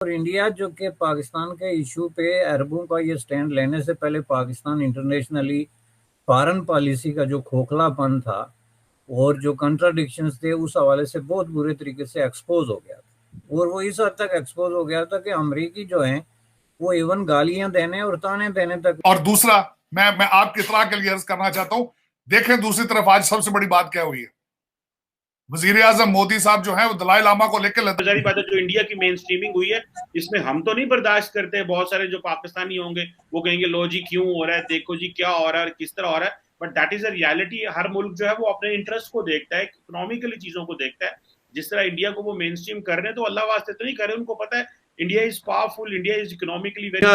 और इंडिया जो कि पाकिस्तान के इशू पे अरबों का ये स्टैंड लेने से पहले पाकिस्तान इंटरनेशनली फॉरेन पॉलिसी का जो खोखलापन था और जो कंट्राडिक्शंस थे उस हवाले से बहुत बुरे तरीके से एक्सपोज हो गया था। और वो इस हद तक एक्सपोज हो गया था कि अमरीकी जो हैं वो इवन गालियां देने और ताने देने तक। और दूसरा, मैं आपकी इत्तला के लिए अर्ज करना चाहता हूं, देखें दूसरी तरफ आज सबसे बड़ी बात क्या हुई है। वजीर आजम मोदी साहब जो है वो दलाई लामा को लेकर जारी बात है, जो इंडिया की मेन स्ट्रीमिंग हुई है इसमें हम तो नहीं बर्दाश्त करते। बहुत सारे जो पाकिस्तानी होंगे वो कहेंगे लो जी क्यों हो रहा है, देखो जी क्या हो रहा है, किस तरह हो रहा है। But that is a reality. हर मुल्क जो है वो अपने इंटरेस्ट को देखता है, इकोनॉमिकली चीजों को देखता है। जिस तरह इंडिया को वो मेन स्ट्रीम कर रहे हैं तो अल्लाह वास्ते तो नहीं कर रहे, उनको पता है India is powerful, India is economically very.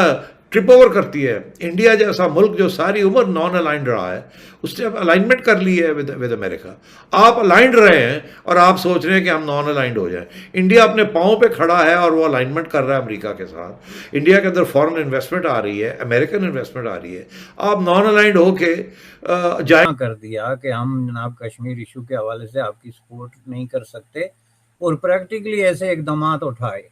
Trip over करती है। इंडिया जैसा मुल्क जो सारी उम्र नॉन अलाइंड रहा है, उसने अब अलाइनमेंट कर ली है विद अमेरिका। आप अलाइंड रहे हैं और आप सोच रहे हैं कि हम नॉन अलाइंड हो जाएं। इंडिया अपने पाँव पे खड़ा है और वो अलाइनमेंट कर रहा है अमेरिका के साथ। इंडिया के अंदर फॉरेन इन्वेस्टमेंट आ रही है, अमेरिकन इन्वेस्टमेंट आ रही है। आप नॉन अलाइंड होके जाए कर दिया कि हम जनाब कश्मीर इशू के हवाले से आपकी सपोर्ट नहीं कर सकते और प्रैक्टिकली ऐसे इकदाम उठाए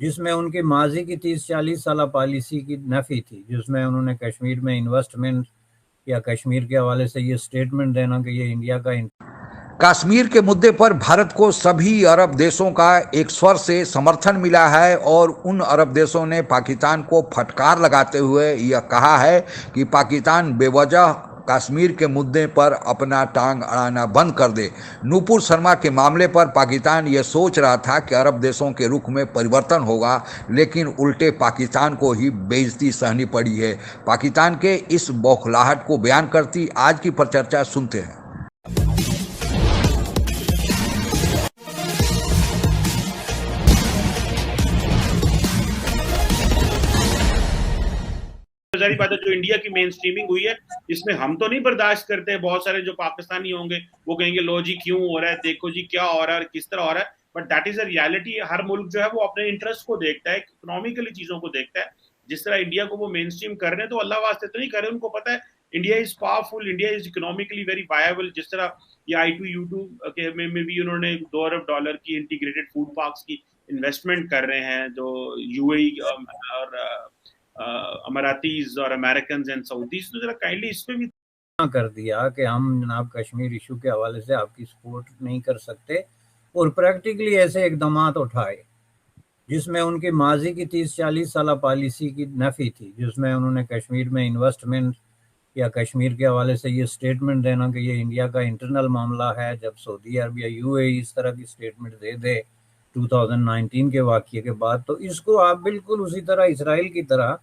जिसमें उनकी माजी की 30-40 साल पॉलिसी की नफ़ी थी, जिसमें उन्होंने कश्मीर में इन्वेस्टमेंट या कश्मीर के हवाले से ये स्टेटमेंट देना कि ये इंडिया का। कश्मीर के मुद्दे पर भारत को सभी अरब देशों का एक स्वर से समर्थन मिला है और उन अरब देशों ने पाकिस्तान को फटकार लगाते हुए यह कहा है कि पाकिस्तान बेवजह कश्मीर के मुद्दे पर अपना टांग अड़ाना बंद कर दे। नूपुर शर्मा के मामले पर पाकिस्तान ये सोच रहा था कि अरब देशों के रुख में परिवर्तन होगा, लेकिन उल्टे पाकिस्तान को ही बेइज्जती सहनी पड़ी है। पाकिस्तान के इस बौखलाहट को बयान करती आज की परिचर्चा सुनते हैं। जारी बात है, जो इंडिया की मेन स्ट्रीमिंग हुई है इसमें हम तो नहीं बर्दाश्त करते। बहुत सारे जो पाकिस्तानी होंगे वो कहेंगे लो जी क्यों हो रहा है, देखो जी क्या हो रहा है, किस तरह हो रहा है। But that is a reality. हर मुल्क जो है वो अपने इंटरेस्ट को देखता है, इकोनॉमिकली चीजों को देखता है। जिस तरह इंडिया को वो मेन स्ट्रीम कर रहे हैं तो अल्लाह वास्ते तो नहीं कर रहे, उनको पता है India is powerful, India is economically very viable. जिस तरह ये I2U2 के में भी उन्होंने $2 अरब की इंटीग्रेटेड फूड पार्क्स की इन्वेस्टमेंट कर रहे हैं, जो UAE और अमरातीज और अमेरिकन एंड सऊदीज। तो जरा काइंडली इस पे भी कर दिया कि हम जनाब कश्मीर इशू के हवाले से आपकी सपोर्ट नहीं कर सकते और प्रैक्टिकली ऐसे इकदाम उठाए जिसमें उनकी माजी की 30-40 साल पॉलिसी की नफ़ी थी, जिसमें उन्होंने कश्मीर में इन्वेस्टमेंट या कश्मीर के हवाले से ये स्टेटमेंट देना कि ये इंडिया का इंटरनल मामला है। जब सऊदी अरब या UAE इस तरह की स्टेटमेंट दे दे 2019 के वाक़ये के बाद, तो इसको आप बिल्कुल उसी तरह इसराइल की तरह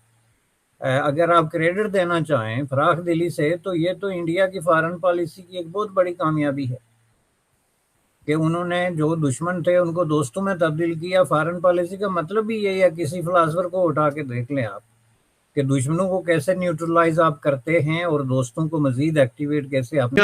अगर आप क्रेडिट देना चाहें फराख दिली से, तो ये तो इंडिया की फॉरेन पॉलिसी की एक बहुत बड़ी कामयाबी है कि उन्होंने जो दुश्मन थे उनको दोस्तों में तब्दील किया। फॉरेन पॉलिसी का मतलब भी यही है। किसी फिलासफर को उठा के देख लें आप कि दुश्मनों को कैसे न्यूट्रलाइज आप करते हैं और दोस्तों को मजीद एक्टिवेट कैसे आप।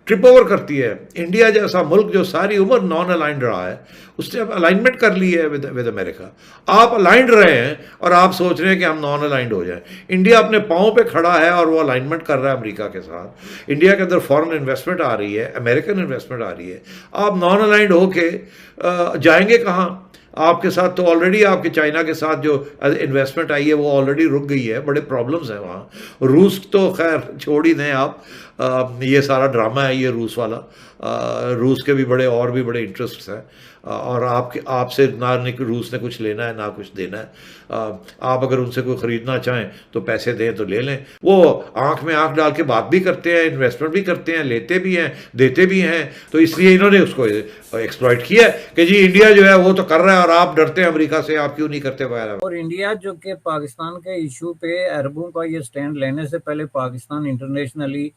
ट्रिप ओवर करती है। इंडिया जैसा मुल्क जो सारी उम्र नॉन अलाइंड रहा है, उसने अब अलाइनमेंट कर ली है विद अमेरिका। आप अलाइंड रहे हैं और आप सोच रहे हैं कि हम नॉन अलाइंड हो जाएं। इंडिया अपने पाँव पे खड़ा है और वो अलाइनमेंट कर रहा है अमेरिका के साथ। इंडिया के अंदर फॉरेन इन्वेस्टमेंट आ रही है, अमेरिकन इन्वेस्टमेंट आ रही है। आप नॉन अलाइंड होके जाएंगे कहाँ? आपके साथ तो ऑलरेडी आपके चाइना के साथ जो इन्वेस्टमेंट आई है वो ऑलरेडी रुक गई है। बड़े प्रॉब्लम्स हैं वहाँ। रूस तो खैर छोड़ ही दें आप, ये सारा ड्रामा है ये रूस वाला। रूस के भी बड़े इंटरेस्ट्स हैं और आपसे ना रूस ने कुछ लेना है ना कुछ देना है। आप अगर उनसे कोई ख़रीदना चाहें तो पैसे दें तो ले लें। वो आंख में आंख डाल के बात भी करते हैं, इन्वेस्टमेंट भी करते हैं, लेते भी हैं, देते भी हैं। तो इसलिए इन्होंने उसको एक्सप्लॉइट किया है कि जी इंडिया जो है वो तो कर रहा है और आप डरते हैं अमेरिका से, आप क्यों नहीं करते वगैरह। और इंडिया जो कि पाकिस्तान के इशू पे अरबों का ये स्टैंड लेने से पहले पाकिस्तान इंटरनेशनली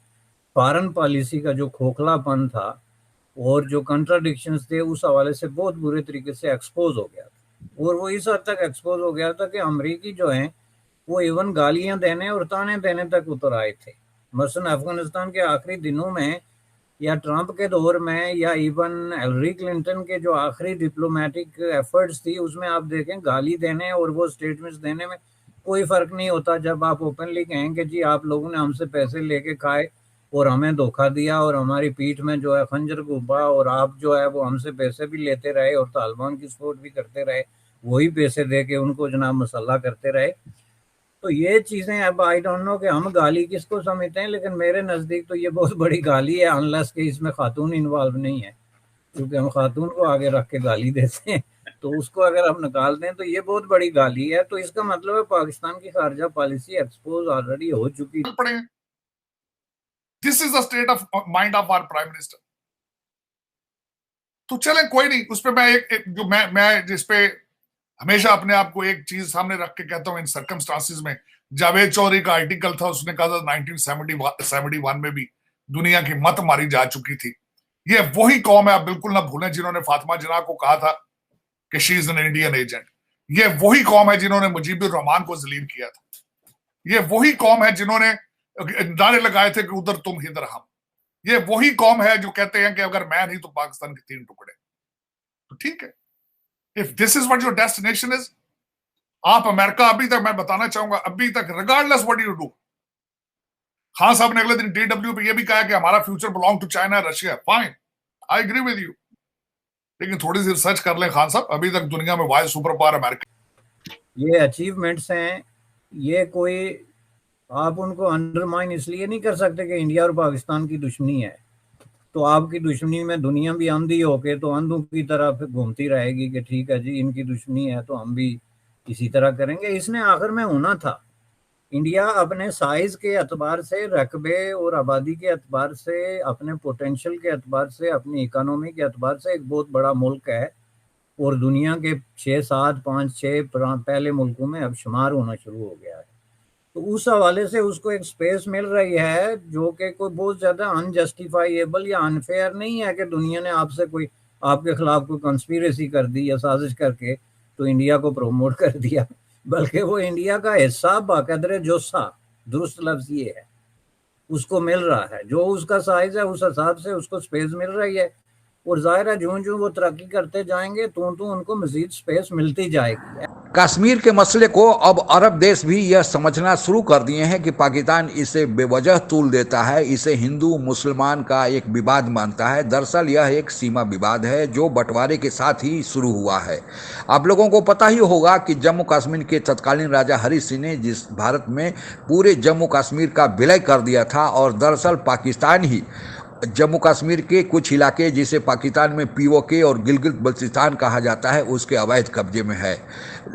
फॉरेन पॉलिसी का जो खोखलापन था और जो कंट्राडिक्शंस थे उस हवाले से बहुत बुरे तरीके से एक्सपोज हो गया था। और वो इस हद तक एक्सपोज हो गया था कि अमरीकी जो हैं वो इवन गालियां देने और ताने देने तक उतर आए थे। मसलन अफगानिस्तान के आखिरी दिनों में या ट्रंप के दौर में या इवन हिलरी क्लिंटन के जो आखिरी डिप्लोमेटिक एफर्ट्स थी, उसमें आप देखें गाली देने और वो स्टेटमेंट्स देने में कोई फ़र्क नहीं होता। जब आप ओपनली कहें कि जी आप लोगों ने हमसे पैसे लेके खाए और हमें धोखा दिया और हमारी पीठ में जो है खंजर घूमा और आप जो है वो हमसे पैसे भी लेते रहे और तालिबान की सपोर्ट भी करते रहे, वही पैसे दे के उनको जनाब मसल्ला करते रहे। तो ये चीज़ें अब आई डोंट नो कि हम गाली किसको समझते हैं, लेकिन मेरे नज़दीक तो ये बहुत बड़ी गाली है, अनलेस कि इसमें खातून इन्वॉल्व नहीं है, क्योंकि हम खातून को आगे रख के गाली देते हैं। तो उसको अगर हम निकाल दें तो ये बहुत बड़ी गाली है। तो इसका मतलब है पाकिस्तान की खारजा पॉलिसी एक्सपोज ऑलरेडी हो चुकी है। This is the state of mind of our prime minister. तो चले कोई नहीं, उस पर मैं एक जो मैं जिस पे हमेशा अपने आप को एक चीज सामने रख के कहता हूं इन सर्कमस्टांसिस में, जावेद चौधरी का आर्टिकल था, उसने कहा था 1971 में भी दुनिया की मत मारी जा चुकी थी। ये वही कौम है, आप बिल्कुल ना भूलें, जिन्होंने फातिमा जिन्ना को कहा था कि she is an Indian agent. ये वही कौम है जिन्होंने मुजीबुर रहमान को जलील किया था। ये वही कौम है जिन्होंने नारे लगाए थे कि उधर तुम इधर हम। ये वही कौम है जो कहते हैं कि अगर मैं नहीं तो पाकिस्तान के 3 टुकड़े। तो ठीक है, if this is what your destination is, आप अमेरिका, अभी तक मैं बताना चाहूंगा, अभी तक regardless what you do, Khan साहब ने अगले दिन DW पे ये भी कहा कि हमारा future belong to China, Russia. Fine, I agree with you, लेकिन थोड़ी सी रिसर्च कर लें खान साहब, अभी तक दुनिया में वाइल्ड सुपर पावर अमेरिका। ये अचीवमेंट्स हैं, ये कोई आप उनको अंडरमाइन इसलिए नहीं कर सकते कि इंडिया और पाकिस्तान की दुश्मनी है। तो आपकी दुश्मनी में दुनिया भी अंधी होके तो अंधों की तरह घूमती रहेगी कि ठीक है जी इनकी दुश्मनी है तो हम भी इसी तरह करेंगे। इसने आखिर में होना था। इंडिया अपने साइज के एतबार से, रकबे और आबादी के एतबार से, अपने पोटेंशियल के एतबार से, अपनी इकोनॉमी के एतबार से एक बहुत बड़ा मुल्क है और दुनिया के 6, 7, 5, 6 पहले मुल्कों में अब शुमार होना शुरू हो गया है। तो उस हवाले से उसको एक स्पेस मिल रही है जो कि कोई बहुत ज़्यादा अनजस्टिफाइएबल या अनफेयर नहीं है कि दुनिया ने आपसे कोई आपके खिलाफ कोई कंस्पिरेसी कर दी या साजिश करके तो इंडिया को प्रमोट कर दिया, बल्कि वो इंडिया का हिस्सा बाकदर जोसा, दुरुस्त लफ्ज़ ये है, उसको मिल रहा है। जो उसका साइज है उस हिसाब से उसको स्पेस मिल रही है और जाहिर है जो जो वो तरक्की करते जाएंगे तो उनको मजीद स्पेस मिलती जाएगी। कश्मीर के मसले को अब अरब देश भी यह समझना शुरू कर दिए हैं कि पाकिस्तान इसे बेवजह तूल देता है, इसे हिंदू मुसलमान का एक विवाद मानता है। दरअसल यह एक सीमा विवाद है जो बंटवारे के साथ ही शुरू हुआ है। आप लोगों को पता ही होगा कि जम्मू कश्मीर के तत्कालीन राजा हरी सिंह ने जिस भारत में पूरे जम्मू कश्मीर का विलय कर दिया था, और दरअसल पाकिस्तान ही जम्मू कश्मीर के कुछ इलाके जिसे पाकिस्तान में POK और गिलगित बल्तिस्तान कहा जाता है उसके अवैध कब्जे में है।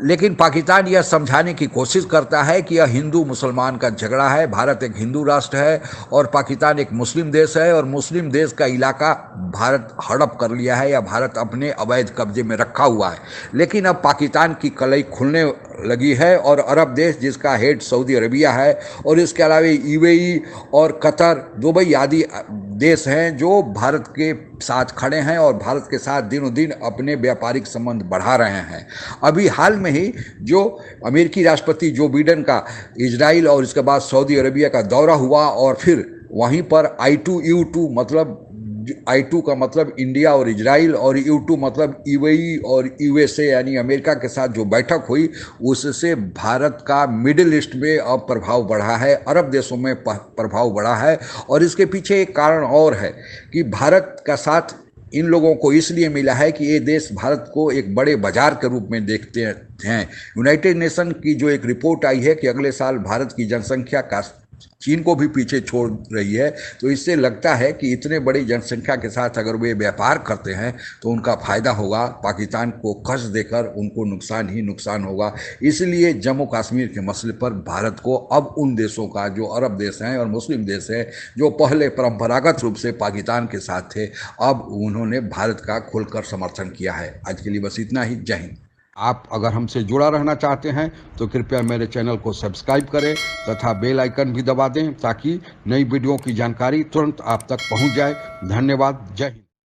लेकिन पाकिस्तान यह समझाने की कोशिश करता है कि यह हिंदू मुसलमान का झगड़ा है, भारत एक हिंदू राष्ट्र है और पाकिस्तान एक मुस्लिम देश है और मुस्लिम देश का इलाका भारत हड़प कर लिया है या भारत अपने अवैध कब्जे में रखा हुआ है। लेकिन अब पाकिस्तान की कलई खुलने लगी है और अरब देश जिसका हेड सऊदी अरबिया है और इसके अलावा UAE और कतर, दुबई आदि देश हैं जो भारत के साथ खड़े हैं और भारत के साथ दिनों दिन अपने व्यापारिक संबंध बढ़ा रहे हैं। अभी हाल में ही जो अमेरिकी राष्ट्रपति जो बाइडेन का इजराइल और इसके बाद सऊदी अरबिया का दौरा हुआ और फिर वहीं पर I2U2 मतलब I2 का मतलब इंडिया और इजराइल और U2 मतलब UAE और USA यानी अमेरिका के साथ जो बैठक हुई उससे भारत का मिडिल ईस्ट में अब प्रभाव बढ़ा है, अरब देशों में प्रभाव बढ़ा है। और इसके पीछे एक कारण और है कि भारत का साथ इन लोगों को इसलिए मिला है कि ये देश भारत को एक बड़े बाजार के रूप में देखते हैं। यूनाइटेड नेशन की जो एक रिपोर्ट आई है कि अगले साल भारत की जनसंख्या का चीन को भी पीछे छोड़ रही है, तो इससे लगता है कि इतने बड़ी जनसंख्या के साथ अगर वे व्यापार करते हैं तो उनका फायदा होगा, पाकिस्तान को कर्ज देकर उनको नुकसान ही नुकसान होगा। इसलिए जम्मू कश्मीर के मसले पर भारत को अब उन देशों का जो अरब देश हैं और मुस्लिम देश हैं जो पहले परंपरागत रूप से पाकिस्तान के साथ थे, अब उन्होंने भारत का खुलकर समर्थन किया है। आज के लिए बस इतना ही। जय हिंद। आप अगर हमसे जुड़ा रहना चाहते हैं तो कृपया मेरे चैनल को सब्सक्राइब करें तथा बेल आइकन भी दबा दें ताकि नई वीडियो की जानकारी तुरंत आप तक पहुंच जाए। धन्यवाद। जय हिंद।